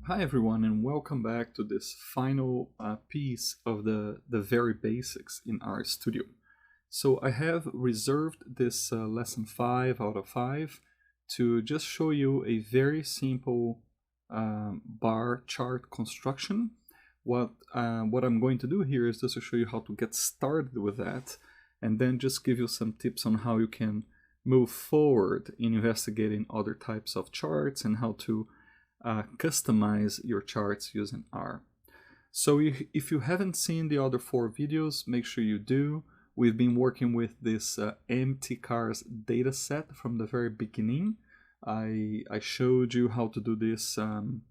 Hi everyone, and welcome back to this final piece of the very basics in RStudio. So I have reserved this lesson 5 out of 5 to just show you a very simple bar chart construction. What I'm going to do here is just to show you how to get started with that, and then just give you some tips on how you can move forward in investigating other types of charts and how to customize your charts using R. So if you haven't seen the other 4 videos, make sure you do. We've been working with this empty cars dataset from the very beginning. I showed you how to do this in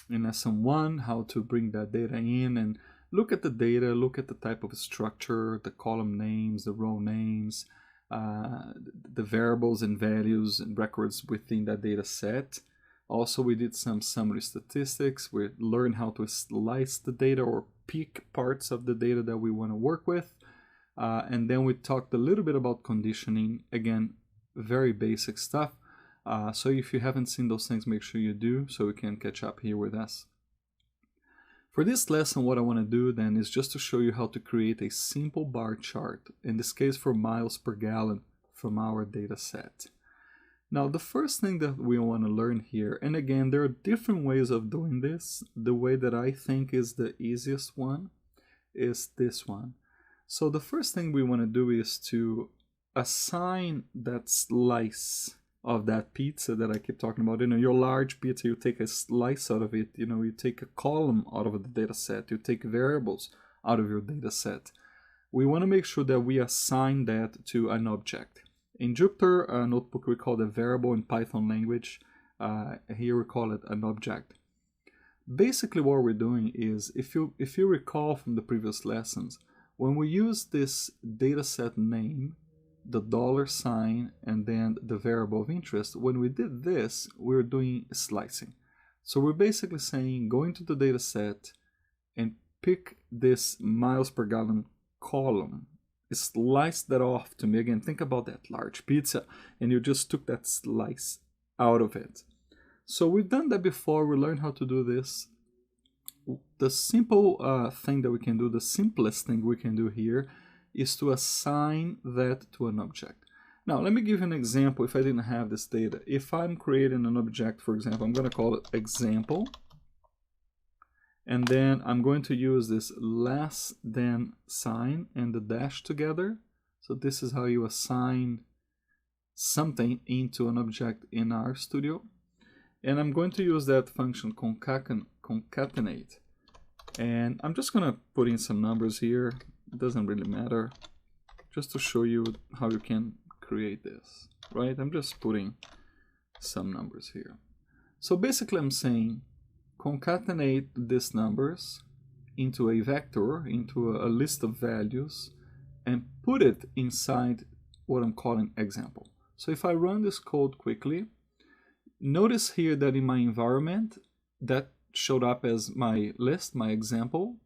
lesson 1, how to bring that data in and look at the data, look at the type of structure, the column names, the row names, the variables and values and records within that data set. Also, we did some summary statistics. We learned how to slice the data or pick parts of the data that we want to work with. And then we talked a little bit about conditioning. Again, very basic stuff. So if you haven't seen those things, make sure you do so you can catch up here with us. For this lesson, what I want to do then is just to show you how to create a simple bar chart, in this case for miles per gallon from our data set. Now, the first thing that we want to learn here, and again, there are different ways of doing this. The way that I think is the easiest one is this one. So the first thing we want to do is to assign that slice of that pizza that I keep talking about. You know, your large pizza, you take a slice out of it. You know, you take a column out of the data set. You take variables out of your data set. We want to make sure that we assign that to an object. In Jupyter Notebook, we call it a variable. In Python language, here we call it an object. Basically, what we're doing is, if you recall from the previous lessons, when we use this dataset name, the $sign, and then the variable of interest, when we did this, we're doing slicing. So we're basically saying, go into the dataset and pick this miles per gallon column. Slice that off to me. Again, think about that large pizza, and you just took that slice out of it. So we've done that before. We learned how to do this. The simple thing that we can do, the simplest thing we can do here, is to assign that to an object. Now, let me give you an example if I didn't have this data. If I'm creating an object, for example, I'm going to call it example. And then I'm going to use this less than sign and the dash together. So this is how you assign something into an object in RStudio. And I'm going to use that function concatenate. And I'm just going to put in some numbers here. It doesn't really matter. Just to show you how you can create this, right? I'm just putting some numbers here. So basically I'm saying, concatenate these numbers into a vector, into a list of values, and put it inside what I'm calling example. So if I run this code quickly, notice here that in my environment, that showed up as my list, my example.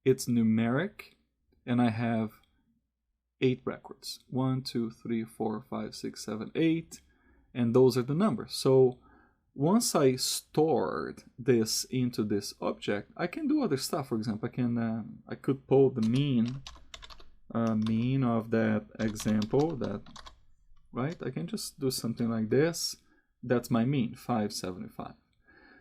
It's numeric, and I have 8 records. 1, 2, 3, 4, 5, 6, 7, 8, and those are the numbers. So once I stored this into this object, I can do other stuff. For example, I could pull the mean of that example. Right? I can just do something like this. That's my mean, 575.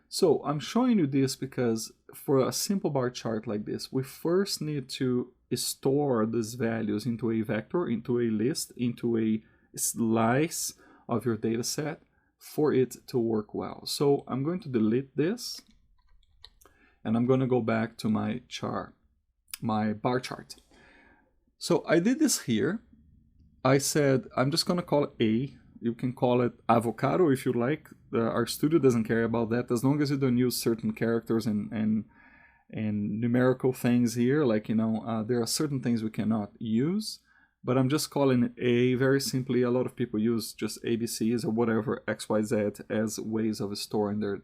So I'm showing you this because for a simple bar chart like this, we first need to store these values into a vector, into a list, into a slice of your data set, for it to work well. So I'm going to delete this, and I'm going to go back to my chart, my bar chart. So I did this here. I said I'm just going to call it A. You can call it avocado if you like. RStudio doesn't care about that, as long as you don't use certain characters and numerical things here. Like, you know, there are certain things we cannot use. But I'm just calling it A very simply. A lot of people use just ABCs or whatever, XYZ, as ways of storing their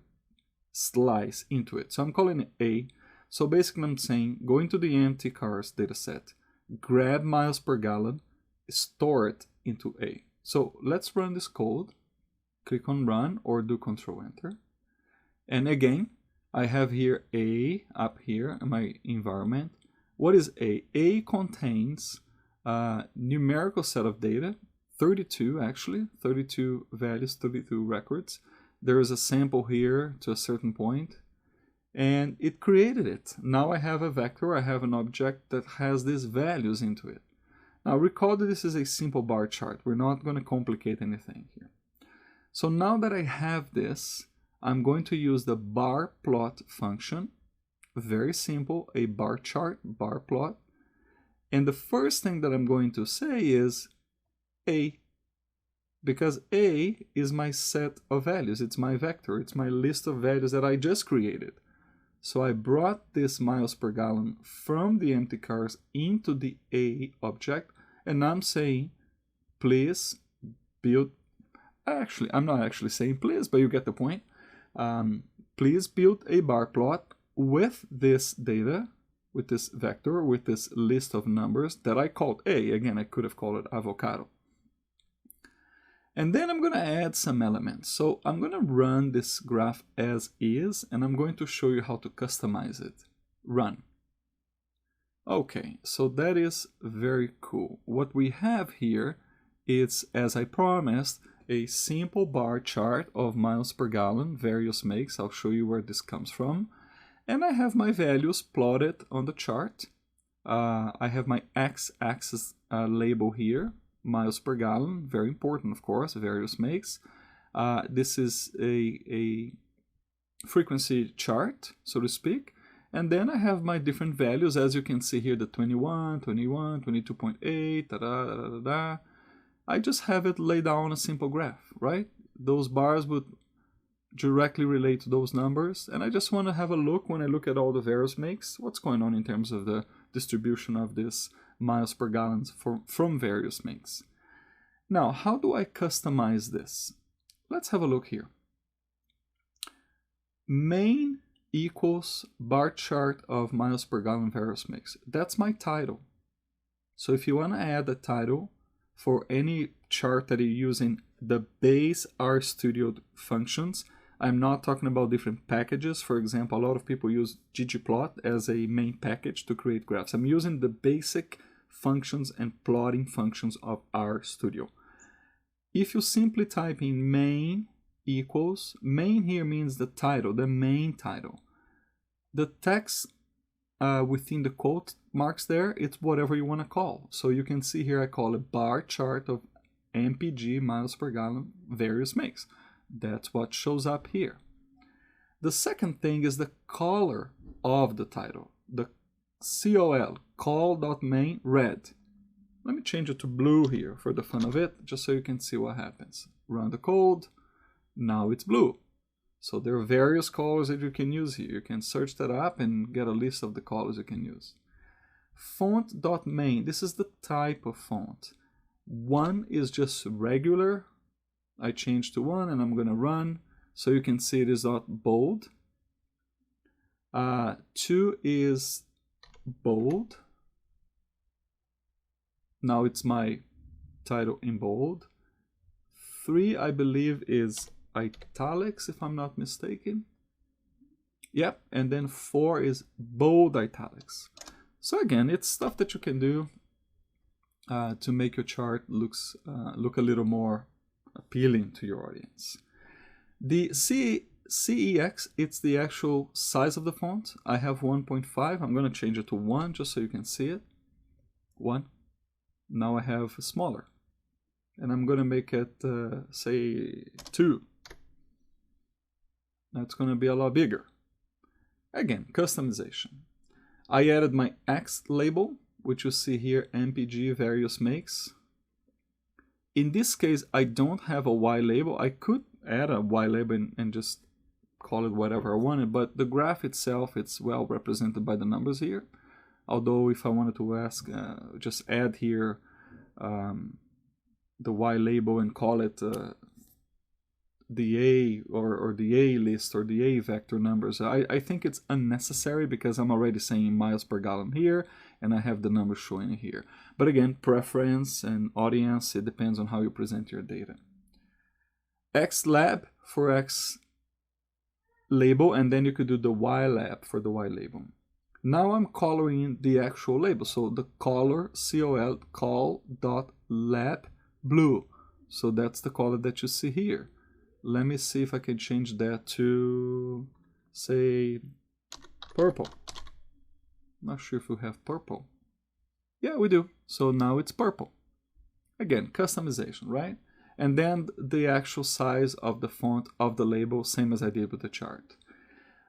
slice into it. So I'm calling it A. So basically I'm saying, go into the empty cars dataset, grab miles per gallon, store it into A. So let's run this code. Click on run or do Control Enter. And again, I have here A up here in my environment. What is A? A contains a numerical set of data, 32 actually, 32 values, 32 records. There is a sample here to a certain point, and it created it. Now I have a vector, I have an object that has these values into it. Now recall that this is a simple bar chart. We're not going to complicate anything here. So now that I have this, I'm going to use the bar plot function. Very simple, a bar chart, bar plot. And the first thing that I'm going to say is A, because A is my set of values. It's my vector. It's my list of values that I just created. So I brought this miles per gallon from the empty cars into the A object, and I'm saying, please build, actually, I'm not actually saying please, but you get the point. Please build a bar plot with this data, with this vector, with this list of numbers that I called A. Again, I could have called it avocado. And then I'm going to add some elements. So I'm going to run this graph as is, and I'm going to show you how to customize it. Run. Okay, so that is very cool. What we have here is, as I promised, a simple bar chart of miles per gallon, various makes. I'll show you where this comes from. And I have my values plotted on the chart. I have my x-axis label here, miles per gallon, very important, of course, various makes. This is a frequency chart, so to speak. And then I have my different values, as you can see here, the 21, 21, 22.8, da da da da da. I just have it laid down on a simple graph, right? Those bars would directly relate to those numbers, and I just want to have a look when I look at all the various makes, what's going on in terms of the distribution of this miles per gallon from various makes. Now, how do I customize this? Let's have a look here. Main equals bar chart of miles per gallon various makes. That's my title. So if you want to add a title for any chart that you use in the base RStudio functions, I'm not talking about different packages. For example, a lot of people use ggplot as a main package to create graphs. I'm using the basic functions and plotting functions of RStudio. If you simply type in main equals, main here means the title, the main title. The text within the quote marks there, it's whatever you want to call. So you can see here I call it bar chart of MPG, miles per gallon, various makes. That's what shows up here. The second thing is the color of the title. The COL, call.main, red. Let me change it to blue here for the fun of it, just so you can see what happens. Run the code. Now it's blue. So there are various colors that you can use here. You can search that up and get a list of the colors you can use. Font.main, this is the type of font. One is just regular. I changed to 1 and I'm going to run. So you can see it is not bold. 2 is bold. Now it's my title in bold. 3, I believe, is italics, if I'm not mistaken. Yep, and then 4 is bold italics. So again, it's stuff that you can do to make your chart look a little more appealing to your audience. The CEX, it's the actual size of the font. I have 1.5. I'm going to change it to 1 just so you can see it. 1. Now I have smaller. And I'm going to make it, say, 2. That's going to be a lot bigger. Again, customization. I added my X label, which you see here, MPG various makes. In this case, I don't have a Y label. I could add a Y label and just call it whatever I wanted, but the graph itself, it's well represented by the numbers here. Although if I wanted to ask, just add here the Y label and call it the A or the A list or the A vector numbers. I think it's unnecessary because I'm already saying miles per gallon here and I have the numbers showing here. But again, preference and audience, it depends on how you present your data. XLab for X label, and then you could do the Y lab for the Y label. Now I'm coloring the actual label. So the color, C-O-L, col.lab blue. So that's the color that you see here. Let me see if I can change that to, say, purple. Not sure if we have purple. Yeah, we do. So now it's purple. Again, customization, right? And then the actual size of the font of the label, same as I did with the chart.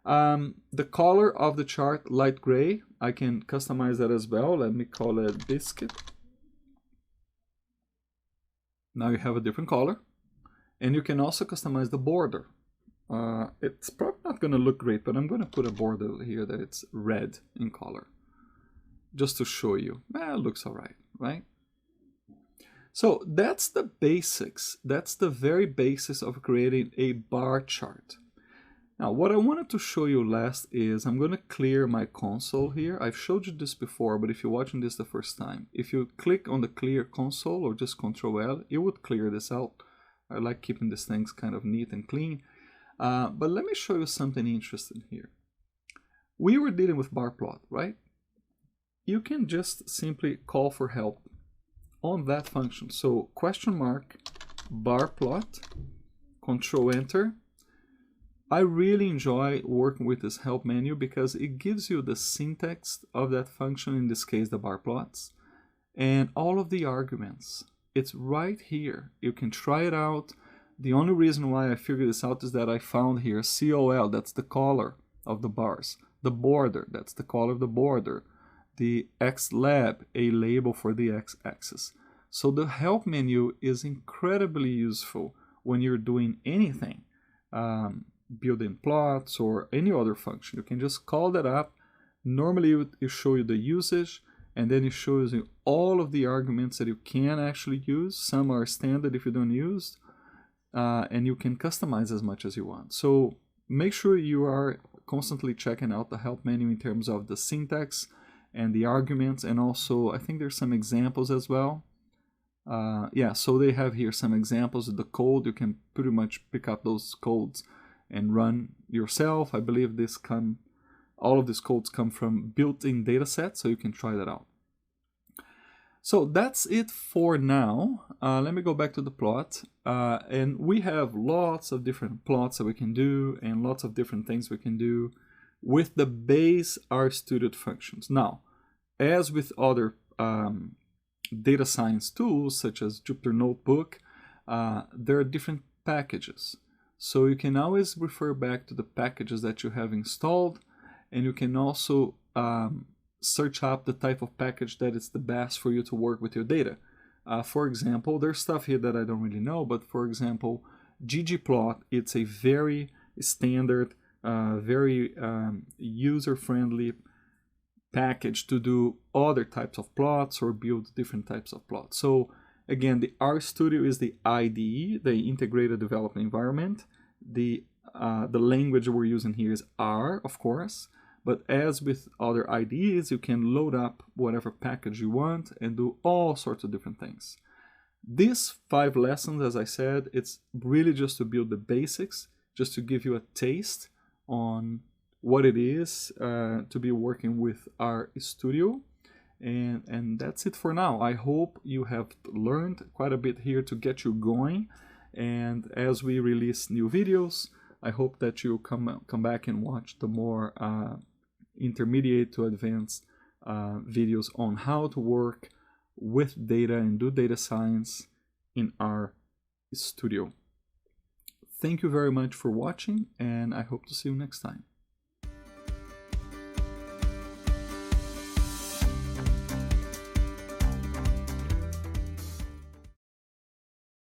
The color of the chart, light gray, I can customize that as well. Let me call it biscuit. Now you have a different color. And you can also customize the border. It's probably not going to look great, but I'm going to put a border here that it's red in color. Just to show you. It looks all right, right? So that's the basics. That's the very basis of creating a bar chart. Now, what I wanted to show you last is I'm going to clear my console here. I've showed you this before, but if you're watching this the first time, if you click on the clear console or just Ctrl-L, it would clear this out. I like keeping these things kind of neat and clean. But let me show you something interesting here. We were dealing with bar plot, right? You can just simply call for help on that function. So question mark bar plot, Control Enter. I really enjoy working with this help menu because it gives you the syntax of that function, in this case the bar plots, and all of the arguments. It's right here. You can try it out. The only reason why I figured this out is that I found here COL, that's the color of the bars, the border, that's the color of the border, the XLab, a label for the x-axis. So the help menu is incredibly useful when you're doing anything, building plots or any other function. You can just call that up. Normally it show you the usage, and then it shows you all of the arguments that you can actually use. Some are standard if you don't use, and you can customize as much as you want. So make sure you are constantly checking out the help menu in terms of the syntax and the arguments, and also I think there's some examples as well. Yeah, so they have here some examples of the code. You can pretty much pick up those codes and run yourself. I believe all of these codes come from built-in data sets, so you can try that out. So that's it for now. Let me go back to the plot. And we have lots of different plots that we can do and lots of different things we can do with the base RStudio functions. Now, as with other data science tools, such as Jupyter Notebook, there are different packages. So you can always refer back to the packages that you have installed, and you can also search up the type of package that is the best for you to work with your data. For example, there's stuff here that I don't really know, but for example, ggplot, it's a very standard, very user-friendly package to do other types of plots or build different types of plots. So again, the RStudio is the IDE, the Integrated Development Environment. The language we're using here is R, of course, but as with other IDEs, you can load up whatever package you want and do all sorts of different things. These 5 lessons, as I said, it's really just to build the basics, just to give you a taste on what it is to be working with RStudio. And that's it for now. I hope you have learned quite a bit here to get you going. And as we release new videos, I hope that you come back and watch the more intermediate to advanced videos on how to work with data and do data science in RStudio. Thank you very much for watching, and I hope to see you next time.